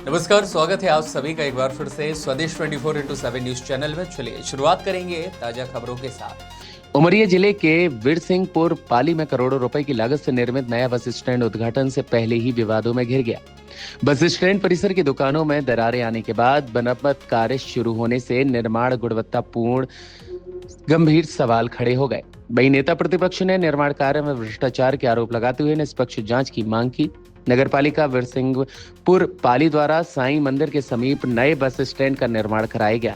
नमस्कार, स्वागत है आप सभी का एक बार फिर से स्वदेश 24x7 न्यूज चैनल में। चलिए शुरुआत करेंगे ताजा खबरों के साथ। उमरिया जिले के वीरसिंहपुर पाली में करोड़ों रुपए की लागत से निर्मित नया बस स्टैंड उद्घाटन से पहले ही विवादों में घिर गया। बस स्टैंड परिसर की दुकानों में दरारें आने के बाद मरम्मत कार्य शुरू होने से निर्माण गुणवत्तापूर्ण गंभीर सवाल खड़े हो गए। वहीं नेता प्रतिपक्ष ने निर्माण कार्य में भ्रष्टाचार के आरोप लगाते हुए निष्पक्ष जांच की मांग की। नगरपालिका वीरसिंहपुर पाली द्वारा साईं मंदिर के समीप नए बस स्टैंड का निर्माण कराया गया।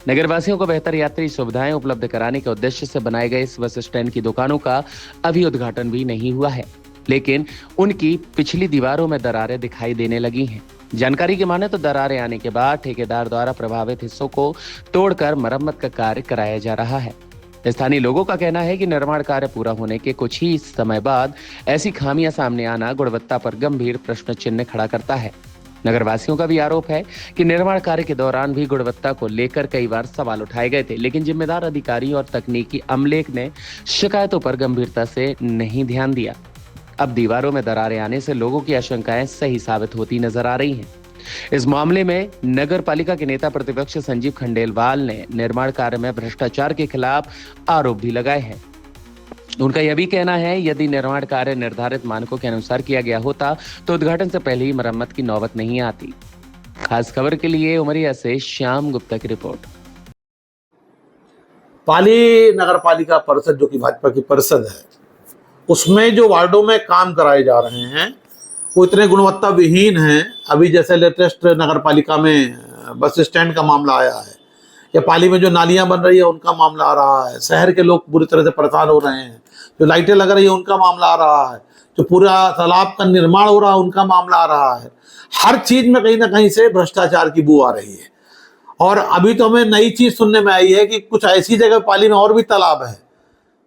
नगरवासियों को बेहतर यात्री सुविधाएं उपलब्ध कराने के उद्देश्य से बनाए गए इस बस स्टैंड की दुकानों का अभी उद्घाटन भी नहीं हुआ है, लेकिन उनकी पिछली दीवारों में दरारें दिखाई देने लगी हैं। जानकारी की माने तो दरारें आने के बाद ठेकेदार द्वारा प्रभावित हिस्सों को तोड़कर मरम्मत का कार्य कराया जा रहा है। स्थानीय लोगों का कहना है कि निर्माण कार्य पूरा होने के कुछ ही समय बाद ऐसी खामियां सामने आना गुणवत्ता पर गंभीर प्रश्न चिन्ह खड़ा करता है। नगरवासियों का भी आरोप है कि निर्माण कार्य के दौरान भी गुणवत्ता को लेकर कई बार सवाल उठाए गए थे, लेकिन जिम्मेदार अधिकारी और तकनीकी अमले ने शिकायतों पर गंभीरता से नहीं ध्यान दिया। अब दीवारों में दरारें आने से लोगों की आशंकाएं सही साबित होती नजर आ रही हैं। इस मामले में नगर पालिका के नेता प्रतिपक्ष संजीव खंडेलवाल ने निर्माण कार्य में भ्रष्टाचार के खिलाफ आरोप भी लगाए हैं। उनका यह भी कहना है यदि निर्माण कार्य निर्धारित मानकों के अनुसार किया गया होता तो उद्घाटन से पहले ही मरम्मत की नौबत नहीं आती। खास खबर के लिए उमरिया से श्याम गुप्ता की रिपोर्ट। पाली नगर पालिका परिषद जो कि भाजपा की परिषद है, उसमें जो वार्डों में काम कराए जा रहे हैं वो इतने गुणवत्ता विहीन हैं। अभी जैसे लेटेस्ट नगर पालिका में बस स्टैंड का मामला आया है, या पाली में जो नालियां बन रही है उनका मामला आ रहा है, शहर के लोग पूरी तरह से परेशान हो रहे हैं, जो लाइटें लग रही है उनका मामला आ रहा है, जो पूरा तालाब का निर्माण हो रहा है उनका मामला आ रहा है। हर चीज में कहीं ना कहीं से भ्रष्टाचार की बू आ रही है। और अभी तो हमें नई चीज सुनने में आई है कि कुछ ऐसी जगह पाली में और भी तालाब है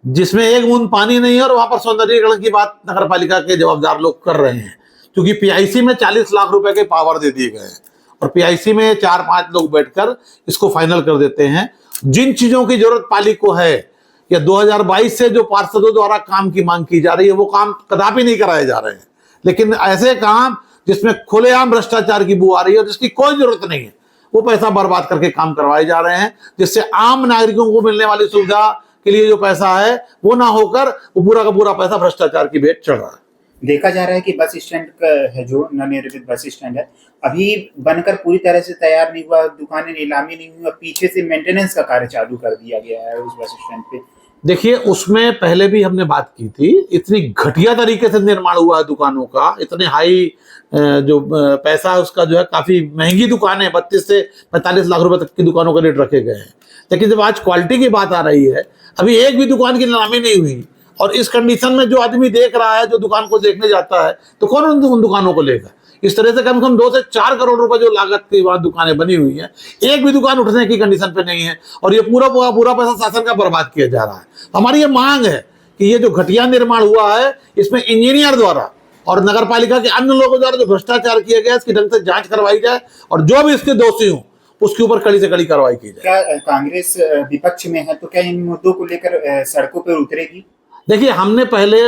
जिसमें एक बूंद पानी नहीं है, और वहां पर सौंदर्यीकरण की बात नगर पालिका के जवाबदार लोग कर रहे हैं, क्योंकि पीआईसी में 40 लाख रुपए के पावर दे दिए गए हैं और पीआईसी में 4-5 लोग बैठकर इसको फाइनल कर देते हैं। जिन चीजों की जरूरत पाली को है, या 2022 से जो पार्षदों द्वारा काम की मांग की जा रही है, वो काम कदापि नहीं कराए जा रहे हैं। लेकिन ऐसे काम जिसमें खुलेआम भ्रष्टाचार की बू आ रही है और जिसकी कोई जरूरत नहीं है, वो पैसा बर्बाद करके काम करवाए जा रहे हैं, जिससे आम नागरिकों को मिलने वाली सुविधा के लिए जो पैसा है वो ना होकर वो पूरा का पूरा पैसा भ्रष्टाचार की भेंट चढ़ रहा है। देखा जा रहा है कि बस स्टैंड है जो नवनिर्मित बस स्टैंड है, अभी बनकर पूरी तरह से तैयार नहीं हुआ, दुकानें नीलामी नहीं हुआ, पीछे से मेंटेनेंस का कार्य चालू कर दिया गया है उस बस स्टैंड पे। देखिए, उसमें पहले भी हमने बात की थी, इतनी घटिया तरीके से निर्माण हुआ है दुकानों का, इतने हाई जो पैसा है उसका जो है, काफी महंगी दुकानें 32 से 45 लाख रुपए तक की दुकानों का रेट रखे गए हैं। लेकिन जब आज क्वालिटी की बात आ रही है, अभी एक भी दुकान की नीलामी नहीं हुई, और इस कंडीशन में जो आदमी देख रहा है, जो दुकान को देखने जाता है, तो कौन उन दुकानों को लेगा? इस तरह से कम 2 से 4 करोड़ रुपए जो लागत की वहां दुकानें बनी हुई हैं, एक भी दुकान उठने की कंडीशन पे नहीं है, और ये पूरा पैसा शासन का बर्बाद किया जा रहा है। हमारी ये मांग है कि ये जो घटिया निर्माण हुआ है, इसमें इंजीनियर द्वारा और नगर पालिका के अन्य लोगों द्वारा जो भ्रष्टाचार किया गया, इसकी ढंग से जांच करवाई जाए, और जो भी इसके दोषी हो उसके ऊपर कड़ी से कड़ी कार्रवाई की जाए। क्या कांग्रेस विपक्ष में है तो क्या इन मुद्दों को लेकर सड़कों पर उतरेगी? देखिए, हमने पहले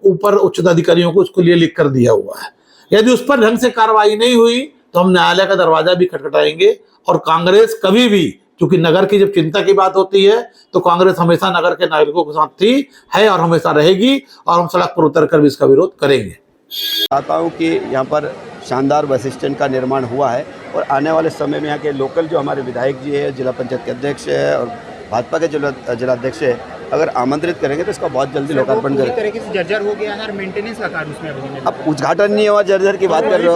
ऊपर उच्च अधिकारियों को उसको लिए लिख कर दिया हुआ है। यदि उस पर ढंग से कार्रवाई नहीं हुई तो हम न्यायालय का दरवाजा भी खटखटाएंगे। और कांग्रेस कभी भी, क्योंकि नगर की जब चिंता की बात होती है तो कांग्रेस हमेशा नगर के नागरिकों के साथ थी, है और हमेशा रहेगी, और हम सड़क पर उतर कर भी इसका विरोध करेंगे। चाहता हूँ कि यहाँ पर शानदार बस स्टैंड का निर्माण हुआ है, और आने वाले समय में यहाँ के लोकल जो हमारे विधायक जी है, जिला पंचायत के अध्यक्ष है और भाजपा के जिलाध्यक्ष है, अगर आमंत्रित करेंगे तो इसका बहुत जल्दी लोकार्पण करेंगे। तरीके से जर्जर हो गया है, मेंटेनेंस का कार्य उसमें अब उद्घाटन नहीं हुआ, जर्जर की बात कर रहे हो।